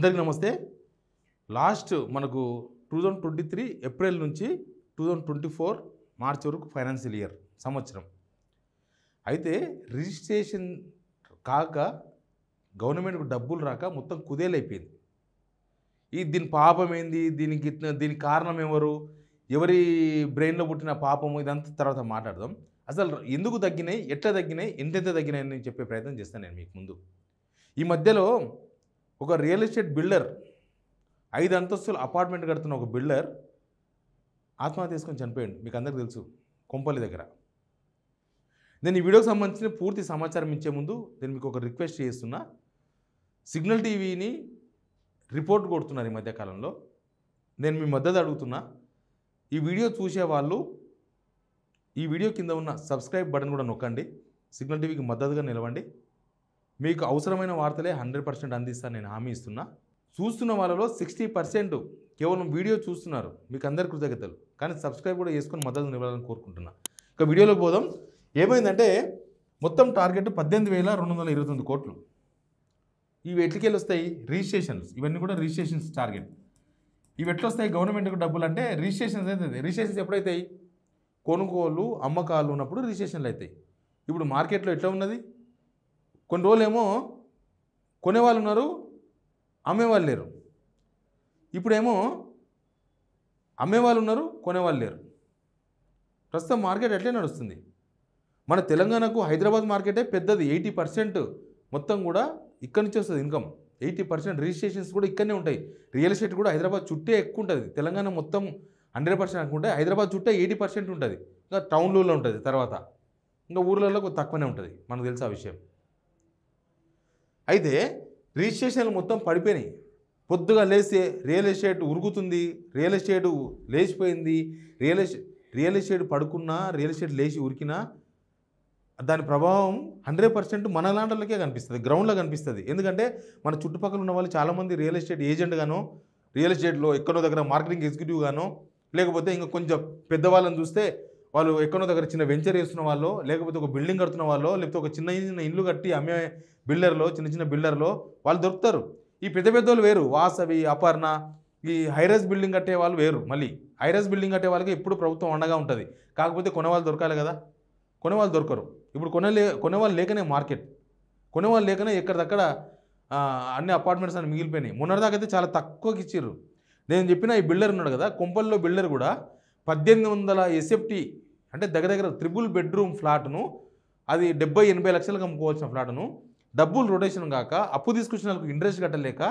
అందరికీ నమస్తే. లాస్ట్ మనకు 2023 ఏప్రిల్ నుంచి 2024 మార్చ్ వరకు ఫైనాన్షియల్ ఇయర్ సంవత్సరం. అయితే రిజిస్ట్రేషన్ కాక గవర్నమెంట్కు డబ్బులు రాక మొత్తం కుదేలైపోయింది. దీని పాపం ఏంది, దీనికి కారణం ఎవరు, ఎవరి బ్రెయిన్లో పుట్టిన పాపము, ఇదంతా తర్వాత మాట్లాడదాం. అసలు ఎందుకు తగ్గినాయి, ఎట్లా తగ్గినాయి, ఎంతెంత తగ్గినాయి అని చెప్పే ప్రయత్నం చేస్తాను నేను మీకు ముందు. ఈ మధ్యలో ఒక రియల్ ఎస్టేట్ బిల్డర్ 5 అంతస్తుల అపార్ట్మెంట్ కడుతున్న ఒక బిల్డర్ ఆత్మహత్య చేసుకొని చనిపోయాడు. మీకు అందరికీ తెలుసు, కొంపల్లి దగ్గర. నేను ఈ వీడియోకి సంబంధించిన పూర్తి సమాచారం ఇచ్చే ముందు నేను మీకు ఒక రిక్వెస్ట్ చేస్తున్నా. సిగ్నల్ టీవీని రిపోర్ట్ కొడుతున్నారు ఈ మధ్యకాలంలో. నేను మీ మద్దతు అడుగుతున్నా. ఈ వీడియో చూసే వాళ్ళు ఈ వీడియో కింద ఉన్న సబ్స్క్రైబ్ బటన్ కూడా నొక్కండి. సిగ్నల్ టీవీకి మద్దతుగా నిలవండి. మీకు అవసరమైన వార్తలే 100% అందిస్తాను, నేను హామీ ఇస్తున్నా. చూస్తున్న వాళ్ళలో 60% కేవలం వీడియో చూస్తున్నారు. మీకు అందరి కృతజ్ఞతలు. కానీ సబ్స్క్రైబ్ కూడా చేసుకొని మద్దతు నిలవాలని కోరుకుంటున్నా. ఇక వీడియోలోకి పోదాం. ఏమైందంటే మొత్తం టార్గెట్ 18,229 కోట్లు. ఇవి ఎట్లకెళ్ళి వస్తాయి? రిజిస్ట్రేషన్స్. ఇవన్నీ కూడా రిజిస్ట్రేషన్స్ టార్గెట్. ఇవి ఎట్లా వస్తాయి గవర్నమెంట్కి డబ్బులు అంటే? రిజిస్ట్రేషన్స్ అవుతుంది. రిజిస్ట్రేషన్స్ ఎప్పుడైతాయి? కొనుగోలు అమ్మకాలు ఉన్నప్పుడు రిజిస్ట్రేషన్లు అవుతాయి. ఇప్పుడు మార్కెట్లో ఎట్లా ఉన్నది? కొన్ని రోజులేమో కొనేవాళ్ళు ఉన్నారు, అమ్మేవాళ్ళు లేరు. ఇప్పుడేమో అమ్మేవాళ్ళు ఉన్నారు, కొనేవాళ్ళు లేరు. ప్రస్తుతం మార్కెట్ ఎట్లే నడుస్తుంది. మన తెలంగాణకు హైదరాబాద్ మార్కెటే పెద్దది. 80% మొత్తం కూడా ఇక్కడి నుంచి వస్తుంది ఇన్కమ్. 80% రిజిస్ట్రేషన్స్ కూడా ఇక్కడనే ఉంటాయి. రియల్ ఎస్టేట్ కూడా హైదరాబాద్ చుట్టే ఎక్కువ ఉంటుంది. తెలంగాణ మొత్తం 100% అనుకుంటే హైదరాబాద్ చుట్టే 80% ఉంటుంది. ఇంకా టౌన్లలో ఉంటుంది, తర్వాత ఇంకా ఊర్లలో కొంచెం తక్కువనే ఉంటుంది. మనకు తెలుసు ఆ విషయం. అయితే రిజిస్ట్రేషన్లు మొత్తం పడిపోయినాయి. పొద్దుగా లేస్తే రియల్ ఎస్టేట్ ఉరుకుతుంది, రియల్ ఎస్టేట్ లేచిపోయింది. రియల్ ఎస్టేట్ పడుకున్నా, రియల్ ఎస్టేట్ లేచి ఉరికినా దాని ప్రభావం 100% మన లాంటికే కనిపిస్తుంది, గ్రౌండ్లో కనిపిస్తుంది. ఎందుకంటే మన చుట్టుపక్కల ఉన్న వాళ్ళు చాలామంది రియల్ ఎస్టేట్ ఏజెంట్గానో, రియల్ ఎస్టేట్లో ఎక్కడో దగ్గర మార్కెటింగ్ ఎగ్జిక్యూటివ్గానో, లేకపోతే ఇంకా కొంచెం పెద్దవాళ్ళని చూస్తే వాళ్ళు ఎక్కడో దగ్గర చిన్న వెంచర్ చేస్తున్న వాళ్ళు, లేకపోతే ఒక బిల్డింగ్ కడుతున్న వాళ్ళు, లేకపోతే ఒక చిన్న ఇల్లు కట్టి అమ్మే బిల్డర్లో, చిన్న బిల్డర్లో వాళ్ళు దొరుకుతారు. ఈ పెద్ద పెద్దోళ్ళు వేరు, వాసవి, అపర్ణ, ఈ హైరైజ్ బిల్డింగ్ కట్టే వాళ్ళు వేరు. మళ్ళీ హైరైజ్ బిల్డింగ్ కట్టే వాళ్ళకి ఎప్పుడు ప్రభుత్వం అండగా ఉంటుంది. కాకపోతే కొనేవాళ్ళు దొరకాలి కదా, కొనేవాళ్ళు దొరకరు. ఇప్పుడు కొనేవాళ్ళు లేకనే మార్కెట్, కొనేవాళ్ళు లేకనే ఎక్కడిదక్కడ అన్ని అపార్ట్మెంట్స్ అని మిగిలిపోయినాయి. మొన్నటిదాకా అయితే చాలా తక్కువకి ఇచ్చారు. నేను చెప్పిన ఈ బిల్డర్ ఉన్నాడు కదా, కొంపల్లో బిల్డర్ కూడా 1800 SFT అంటే దగ్గర 3 బెడ్రూమ్ ఫ్లాట్ను, అది 70-80 లక్షలకు అమ్ముకోవాల్సిన ఫ్లాట్ను డబ్బులు రొటేషన్ కాక అప్పు తీసుకొచ్చిన వాళ్ళకు ఇంట్రెస్ట్ కట్టలేక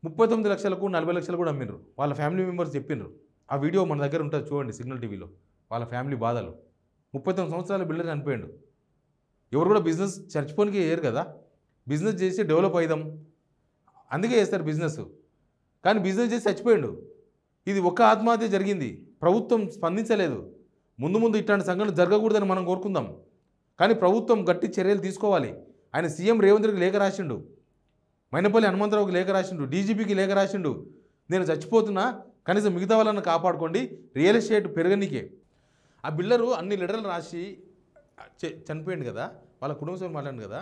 39 లక్షలకు 40 లక్షలు కూడా అమ్మిండ్రు. వాళ్ళ ఫ్యామిలీ మెంబర్స్ చెప్పిండ్రు. ఆ వీడియో మన దగ్గర ఉంటుంది, చూడండి సిగ్నల్ టీవీలో. వాళ్ళ ఫ్యామిలీ బాధలు. 39 సంవత్సరాల బిల్డర్ చనిపోయాడు. ఎవరు కూడా బిజినెస్ చచ్చిపోనికి వేయరు కదా, బిజినెస్ చేసి డెవలప్ అవుదాం అందుకే చేస్తారు బిజినెస్. కానీ బిజినెస్ చేసి చచ్చిపోయాడు. ఇది ఒక్క ఆత్మహత్య జరిగింది, ప్రభుత్వం స్పందించలేదు. ముందు ఇట్లాంటి సంఘటనలు జరగకూడదని మనం కోరుకుందాం. కానీ ప్రభుత్వం గట్టి చర్యలు తీసుకోవాలి. ఆయన సీఎం రేవంత్ రెడ్డికి లేఖ రాసిండు, మైనపల్లి హనుమంతరావుకి లేఖ రాసిండు, డీజీపీకి లేఖ రాసిండు. నేను చచ్చిపోతున్నా, కనీసం మిగతా వాళ్ళని కాపాడుకోండి, రియల్ ఎస్టేట్ పెరగనికే. ఆ బిల్డరు అన్ని లెటర్లు రాసి చనిపోయింది కదా, వాళ్ళ కుటుంబ సభ్యులు మాట్లాడింది కదా.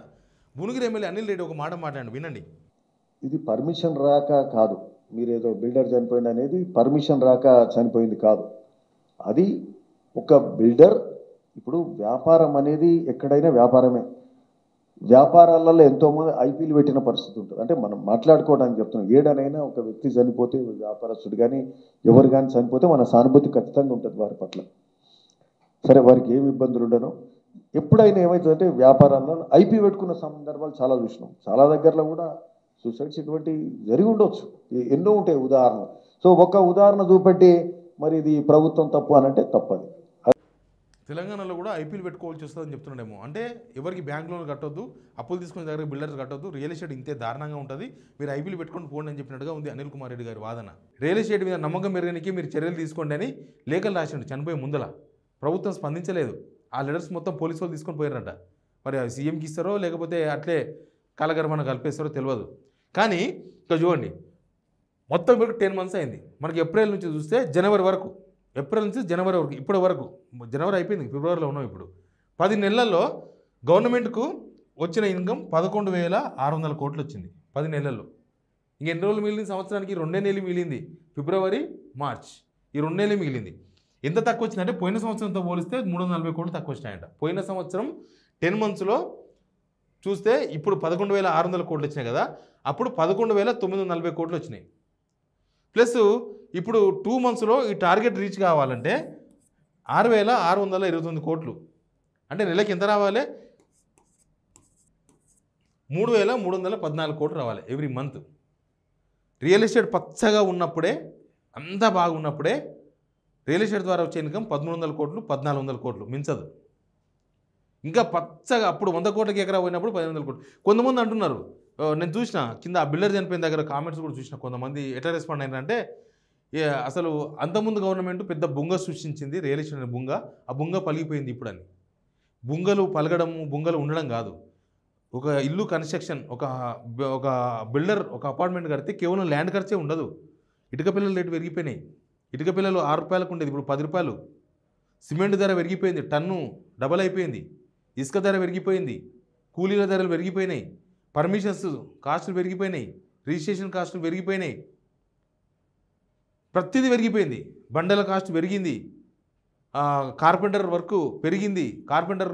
భువనగిరి ఎమ్మెల్యే అనిల్ రెడ్డి ఒక మాట మాట్లాడండి, వినండి. ఇది పర్మిషన్ రాక కాదు, మీరేదో బిల్డర్ చనిపోయింది అనేది పర్మిషన్ రాక చనిపోయింది కాదు. అది ఒక బిల్డర్. ఇప్పుడు వ్యాపారం అనేది ఎక్కడైనా వ్యాపారమే. వ్యాపారాలలో ఎంతోమంది ఐపీలు పెట్టిన పరిస్థితి ఉంటుంది. అంటే మనం మాట్లాడుకోవడానికి చెప్తున్నాం. ఏడనైనా ఒక వ్యక్తి చనిపోతే, వ్యాపారస్తుడు కానీ ఎవరు కానీ చనిపోతే మన సానుభూతి ఖచ్చితంగా ఉంటుంది వారి పట్ల. సరే, వారికి ఏమి ఇబ్బందులు ఉండనో. ఎప్పుడైనా ఏమవుతుందంటే వ్యాపారాల్లో ఐపీ పెట్టుకున్న సందర్భాలు చాలా చూసినాం. చాలా దగ్గరలో కూడా సూసైడ్స్ ఇటువంటి జరిగి ఉండొచ్చు, ఎన్నో ఉంటాయి ఉదాహరణలు. సో ఒక ఉదాహరణ చూపెట్టి మరి ఇది ప్రభుత్వం తప్పు అనంటే తప్పది. తెలంగాణలో కూడా ఐపీలు పెట్టుకోవాల్సి వస్తుందని చెప్తున్నాడేమో. అంటే ఎవరికి బ్యాంక్ లోన్లు కట్టొద్దు, అప్పులు తీసుకునే దగ్గర బిల్డర్స్ కట్టొద్దు, రియల్ ఎస్టేట్ ఇంతే దారుణంగా ఉంటుంది, మీరు ఐపీలు పెట్టుకొని పోండి అని చెప్పినట్టుగా ఉంది అనిల్ కుమార్ రెడ్డి గారి వాదన. రియల్ ఎస్టేట్ మీద నమ్మకం పెరగడానికి మీరు చర్యలు తీసుకోండి అని లేఖలు రాసిండు చనిపోయే ముందల. ప్రభుత్వం స్పందించలేదు. ఆ లెటర్స్ మొత్తం పోలీసు వాళ్ళు తీసుకొని పోయారట. మరి సీఎంకి ఇస్తారో లేకపోతే అట్లే కాలగర్భన కలిపేస్తారో తెలియదు. కానీ ఇక్కడ చూడండి, మొత్తం ఇప్పుడు 10 months అయింది. మనకి ఏప్రిల్ నుంచి చూస్తే జనవరి వరకు, ఏప్రిల్ నుంచి జనవరి వరకు, ఇప్పటి వరకు, జనవరి అయిపోయింది, ఫిబ్రవరిలో ఉన్నాం ఇప్పుడు. 10 నెలల్లో గవర్నమెంట్కు వచ్చిన ఇన్కమ్ 11,600 కోట్లు వచ్చింది 10 నెలల్లో. ఇంకెన్ని రోజులు మిగిలింది సంవత్సరానికి? 2 నెలలు మిగిలింది, ఫిబ్రవరి మార్చ్, ఈ 2 నెలలు మిగిలింది. ఎంత తక్కువ వచ్చిందంటే పోయిన సంవత్సరంతో పోలిస్తే 340 కోట్లు తక్కువ వచ్చినాయంట. పోయిన సంవత్సరం 10 మంత్స్లో చూస్తే ఇప్పుడు 11,600 కోట్లు వచ్చినాయి కదా, అప్పుడు 11,940 కోట్లు వచ్చినాయి. ప్లస్ ఇప్పుడు 2 మంత్స్లో ఈ టార్గెట్ రీచ్ కావాలంటే 6,629 కోట్లు. అంటే నెలకి ఎంత రావాలి? 3,314 కోట్లు రావాలి ఎవ్రీ మంత్. రియల్ ఎస్టేట్ పచ్చగా ఉన్నప్పుడే, అంతా బాగున్నప్పుడే రియల్ ఎస్టేట్ ద్వారా వచ్చే ఇన్కమ్ 1,300 కోట్లు, 1,400 కోట్లు మించదు. ఇంకా పచ్చగా అప్పుడు 100 కోట్లకి ఎకరా పోయినప్పుడు 1,500 కోట్లు. కొంతమంది అంటున్నారు, నేను చూసిన కింద ఆ బిల్డర్ చనిపోయిన దగ్గర కామెంట్స్ కూడా చూసిన, కొంతమంది ఎట్లా రెస్పాండ్ అయినారంటే, అసలు అంతకుముందు గవర్నమెంట్ పెద్ద బుంగ సృష్టించింది, రియల్ ఎస్టేట్ బుంగ, ఆ బుంగ పలిగిపోయింది ఇప్పుడు అని. బుంగలు పలగడము, బుంగలు ఉండడం కాదు. ఒక ఇల్లు కన్స్ట్రక్షన్, ఒక బిల్డర్ ఒక అపార్ట్మెంట్ కడితే కేవలం ల్యాండ్ ఖర్చే ఉండదు. ఇటుక పిల్లలు రేటు పెరిగిపోయినాయి. ఇటుక పిల్లలు 6 రూపాయలకు ఉండేది, ఇప్పుడు 10 రూపాయలు. సిమెంట్ ధర పెరిగిపోయింది, టన్ను డబల్ అయిపోయింది. ఇసుక ధర పెరిగిపోయింది, కూలీల ధరలు పెరిగిపోయినాయి, పర్మిషన్స్ కాస్టులు పెరిగిపోయినాయి, రిజిస్ట్రేషన్ కాస్టులు పెరిగిపోయినాయి, ప్రతిదీ పెరిగిపోయింది. బండల కాస్ట్ పెరిగింది, కార్పెంటర్ వర్క్ పెరిగింది, కార్పెంటర్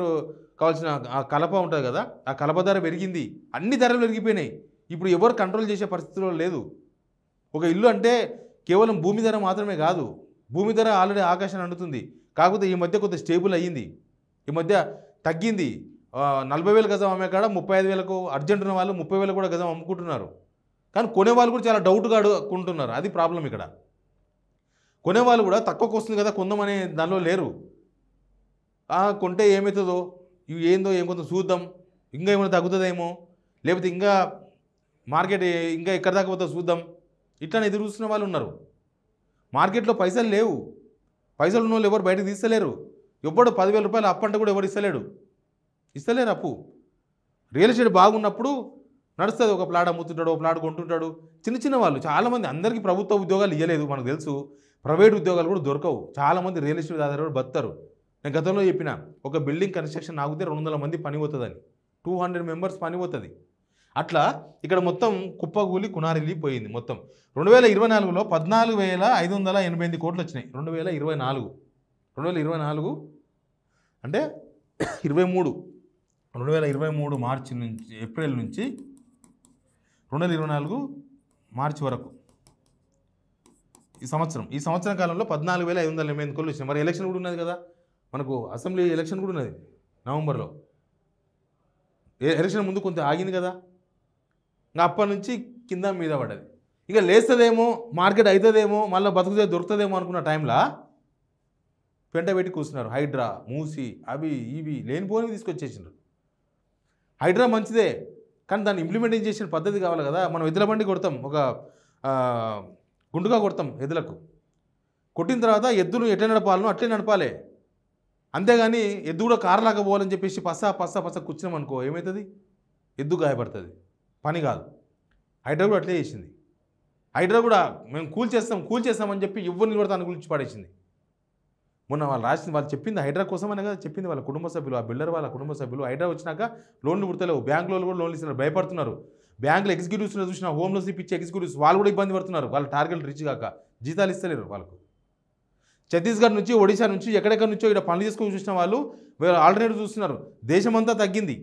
కావాల్సిన ఆ కలప ఉంటుంది కదా, ఆ కలప ధర పెరిగింది. అన్ని ధరలు పెరిగిపోయినాయి. ఇప్పుడు ఎవరు కంట్రోల్ చేసే పరిస్థితిలో లేదు. ఒక ఇల్లు అంటే కేవలం భూమి ధర మాత్రమే కాదు, భూమి ధర ఆల్రెడీ ఆకాశాన్ని అందుతుంది. కాకపోతే ఈ మధ్య కొంత స్టేబుల్ అయ్యింది, ఈ మధ్య తగ్గింది. 40,000 గజం అమ్మే కాడ 35,000కు అర్జెంట్ ఉన్న వాళ్ళు 30,000 కూడా గజం అమ్ముకుంటున్నారు. కానీ కొనేవాళ్ళు కూడా చాలా డౌట్గా కొంటున్నారు. అది ప్రాబ్లం ఇక్కడ. కొనేవాళ్ళు కూడా తక్కువకు వస్తుంది కదా కొందామనే దానిలో లేరు. కొంటే ఏమవుతుందో, ఇవి ఏందో ఏం కొంత చూద్దాం, ఇంకా ఏమైనా తగ్గుతుందేమో, లేకపోతే ఇంకా మార్కెట్ ఇంకా ఎక్కడ దాకా పోతుందో చూద్దాం, ఇట్లా ఎదురు చూస్తున్న వాళ్ళు ఉన్నారు. మార్కెట్లో పైసలు లేవు, పైసలు ఉన్న వాళ్ళు ఎవరు బయటకు తీస్తలేరు. ఎవ్వడు 10,000 రూపాయలు అప్పు అంటే కూడా ఎవరు ఇస్తలేరు అప్పు. రియల్ ఎస్టేట్ బాగున్నప్పుడు నడుస్తుంది. ఒక ప్లాట్ అమ్ముతుంటాడు, ఒక ప్లాట్ కొంటుంటాడు. చిన్న వాళ్ళు చాలామంది, అందరికీ ప్రభుత్వ ఉద్యోగాలు ఇవ్వలేదు మనకు తెలుసు, ప్రైవేట్ ఉద్యోగాలు కూడా దొరకవు. చాలామంది రియల్ ఎస్టేట్ ఆధారపడి బతారు. నేను గతంలో చెప్పిన, ఒక బిల్డింగ్ కన్స్ట్రక్షన్ ఆగితే 200 మంది పని పోతుందని, 200 మెంబర్స్ పని పోతుంది. అట్లా ఇక్కడ మొత్తం కుప్పగూలి కునారిల్లి పోయింది. మొత్తం 2024లో 14,588 కోట్లు వచ్చినాయి. 2024 అంటే 2023 మార్చి నుంచి, ఏప్రిల్ నుంచి 2024 మార్చి వరకు ఈ సంవత్సరం కాలంలో 14,588 కోట్లు వచ్చినాయి. మరి ఎలక్షన్ కూడా ఉన్నది కదా, మనకు అసెంబ్లీ ఎలక్షన్ కూడా ఉన్నది నవంబర్లో. ఎలక్షన్ ముందు కొంత ఆగింది కదా, ఇంకా అప్పటి నుంచి కింద మీద పడ్డది. ఇక లేస్తుందేమో, మార్కెట్ అవుతుందేమో, మళ్ళీ బతుకుతే దొరుకుతుందేమో అనుకున్న టైంలో పెంట పెట్టి కూర్చున్నారు. హైడ్రా, మూసి, అవి ఇవి లేనిపోని తీసుకొచ్చేసినారు. హైడ్రా మంచిదే, కానీ దాన్ని ఇంప్లిమెంట్ చేసిన పద్ధతి కావాలి కదా. మనం ఎద్దుల బండి కొడతాం, ఒక గుండుగా కొడతాం ఎద్దులకు. కొట్టిన తర్వాత ఎద్దును ఎట్లా నడపాలనో అట్లే నడపాలి. అంతేగాని ఎద్దు కూడా కారులాగా పోవాలని చెప్పేసి పస్స కూర్చున్నాం అనుకో, ఏమవుతుంది? ఎద్దు గాయపడుతుంది, పని కాదు. హైడ్రా కూడా అట్లే చేసింది. హైడ్రా కూడా మేము కూల్ చేస్తామని చెప్పి ఎవరు నిలబడతాను గురించి పడేసింది. మొన్న వాళ్ళు చెప్పింది హైడ్రా కోసం అనే కదా చెప్పింది. వాళ్ళ కుటుంబ సభ్యులు, ఆ బిల్డర్ వాళ్ళ కుటుంబ సభ్యులు హైడ్రా వచ్చినాక లోన్లు పుడతలేవు, బ్యాంక్ లోన్లు కూడా లోన్లు ఇస్తున్నారు, భయపడుతున్నారు. బ్యాంకులు ఎగ్జిక్యూటివ్స్ చూసిన, హోమ్ లోన్స్ ఇప్పించే ఎగ్జిక్యూటివ్స్ వాళ్ళు కూడా ఇబ్బంది పడుతున్నారు. వాళ్ళ టార్గెట్ రీచ్ కాక జీతాలు ఇస్తలేరు వాళ్ళకు. ఛత్తీస్గఢ్ నుంచి, ఒడిశా నుంచి, ఎక్కడెక్కడి నుంచో ఇక్కడ పనులు చేసుకొని చూసిన వాళ్ళు ఆల్టర్నేటివ్ చూస్తున్నారు. దేశమంతా తగ్గింది,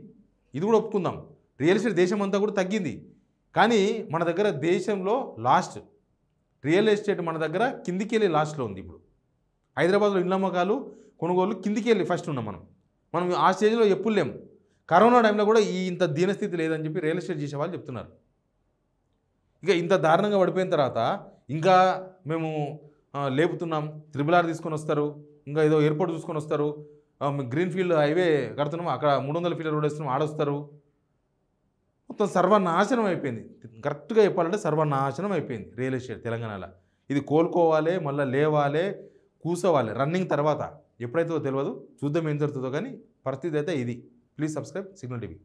ఇది కూడా ఒప్పుకుందాం. రియల్ ఎస్టేట్ దేశమంతా కూడా తగ్గింది. కానీ మన దగ్గర దేశంలో లాస్ట్ రియల్ ఎస్టేట్ మన దగ్గర కిందికి వెళ్ళి లాస్ట్లో ఉంది. ఇప్పుడు హైదరాబాద్లో ఇళ్ళ అమ్మకాలు, కొనుగోలు కిందికి వెళ్ళి ఫస్ట్ ఉన్నాం మనం ఆ స్టేజ్లో ఎప్పుడు లేము. కరోనా టైంలో కూడా ఇంత దీనస్థితి లేదని చెప్పి రియల్ ఎస్టేట్ చేసే వాళ్ళు చెప్తున్నారు. ఇక ఇంత దారుణంగా పడిపోయిన తర్వాత ఇంకా మేము లేపుతున్నాం, RRR తీసుకొని వస్తారు, ఇంకా ఏదో ఎయిర్పోర్ట్ చూసుకొని వస్తారు, గ్రీన్ఫీల్డ్ హైవే కడుతున్నాం, అక్కడ 300 ఫీట్ల రోడ్ వేస్తున్నాం, ఆడొస్తారు. మొత్తం సర్వనాశనం అయిపోయింది. కరెక్ట్గా చెప్పాలంటే సర్వనాశనం అయిపోయింది రియల్ ఎస్టేట్ తెలంగాణలో. ఇది కోలుకోవాలి, మళ్ళీ లేవాలి, కూసోవాలి. రన్నింగ్ తర్వాత ఎప్పుడైతే తెలియదు, చూద్దాం ఏం జరుగుతుందో. కానీ పరిస్థితి అయితే ఇది. Please subscribe signal TV.